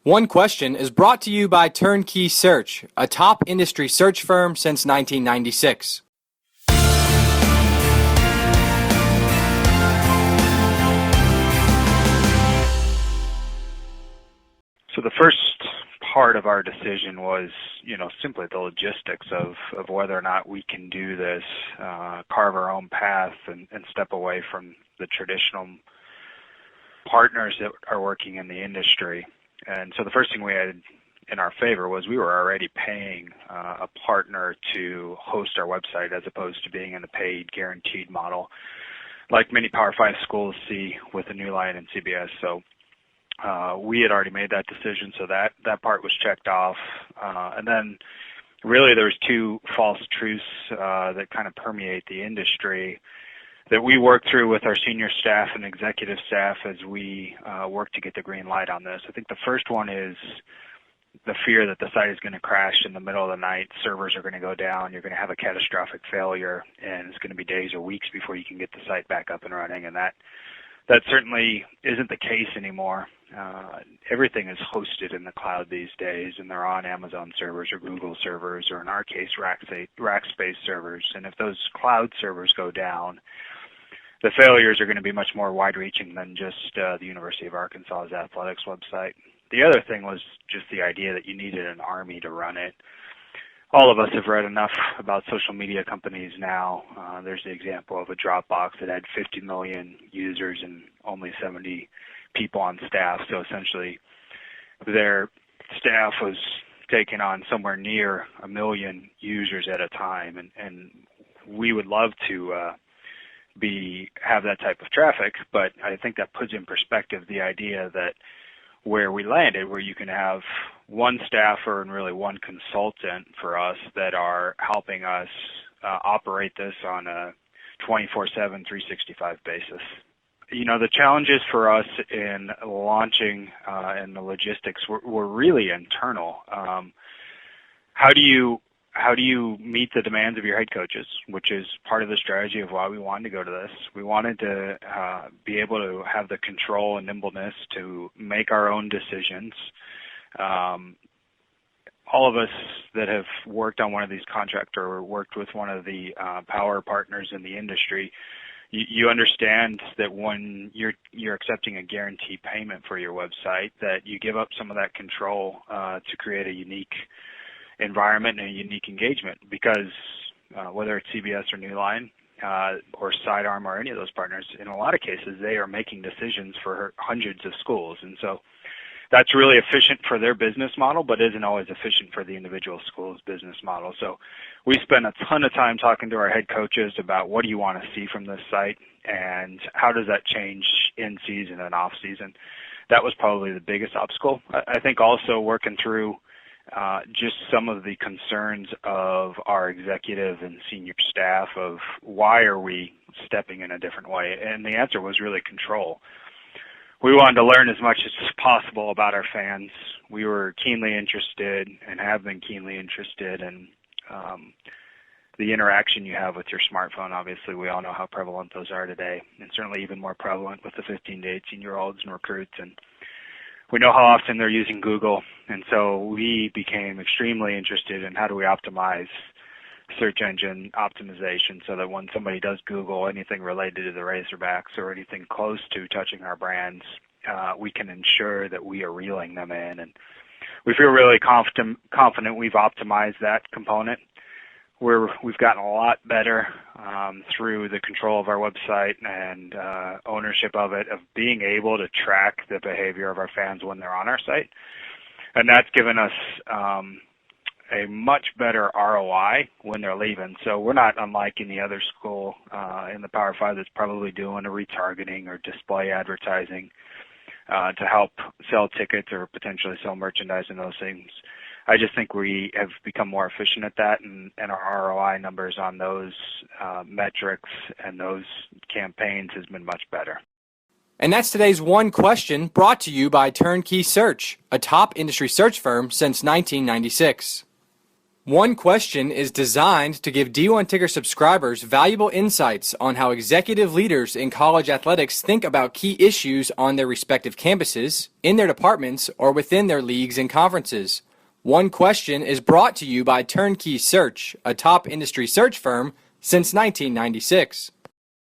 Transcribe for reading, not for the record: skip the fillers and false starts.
One Question is brought to you by Turnkey Search, a top industry search firm since 1996. So the first part of our decision was, simply the logistics of whether or not we can do this, carve our own path and step away from the traditional partners that are working in the industry. And so the first thing we had in our favor was we were already paying a partner to host our website as opposed to being in a paid guaranteed model like many Power 5 schools see with the New Line and CBS. So we had already made that decision, so that part was checked off. And then really there's two false truths that kind of permeate the industry that we work through with our senior staff and executive staff as we work to get the green light on this. I think the first one is the fear that the site is going to crash in the middle of the night, servers are going to go down, you're going to have a catastrophic failure, and it's going to be days or weeks before you can get the site back up and running. And that certainly isn't the case anymore. Everything is hosted in the cloud these days, and they're on Amazon servers or Google servers, or in our case, Rackspace servers. And if those cloud servers go down, the failures are going to be much more wide-reaching than just the University of Arkansas's athletics website. The other thing was just the idea that you needed an army to run it. All of us have read enough about social media companies now. There's the example of a Dropbox that had 50 million users and only 70 people on staff. So essentially, their staff was taking on somewhere near 1 million users at a time. And we would love to have that type of traffic, but I think that puts in perspective the idea that where we landed, where you can have one staffer and really one consultant for us that are helping us operate this on a 24/7, 365 basis. The challenges for us in launching and the logistics were really internal. How do you meet the demands of your head coaches, which is part of the strategy of why we wanted to go to this. We wanted to be able to have the control and nimbleness to make our own decisions. All of us that have worked on one of these contracts or worked with one of the power partners in the industry, you understand that when you're accepting a guarantee payment for your website, that you give up some of that control to create a unique environment and a unique engagement, because whether it's CBS or New Line or Sidearm or any of those partners, in a lot of cases they are making decisions for hundreds of schools, and so that's really efficient for their business model, but isn't always efficient for the individual school's business model. So we spend a ton of time talking to our head coaches about what do you want to see from this site and how does that change in season and off season. That was probably the biggest obstacle. I think also working through just some of the concerns of our executive and senior staff of why are we stepping in a different way, and the answer was really control. We wanted to learn as much as possible about our fans. We were keenly interested and have been keenly interested in the interaction you have with your smartphone. Obviously, we all know how prevalent those are today, and certainly even more prevalent with the 15 to 18-year-olds and recruits. And we know how often they're using Google, and so we became extremely interested in how do we optimize search engine optimization so that when somebody does Google anything related to the Razorbacks or anything close to touching our brands, we can ensure that we are reeling them in. And we feel really confident we've optimized that component. We've gotten a lot better through the control of our website and ownership of it, of being able to track the behavior of our fans when they're on our site. And that's given us a much better ROI when they're leaving. So we're not unlike any other school in the Power 5 that's probably doing a retargeting or display advertising to help sell tickets or potentially sell merchandise and those things. I just think we have become more efficient at that, and our ROI numbers on those metrics and those campaigns has been much better. And that's today's One Question, brought to you by Turnkey Search, a top industry search firm since 1996. One Question is designed to give D1 Ticker subscribers valuable insights on how executive leaders in college athletics think about key issues on their respective campuses, in their departments, or within their leagues and conferences. One Question is brought to you by Turnkey Search, a top industry search firm since 1996.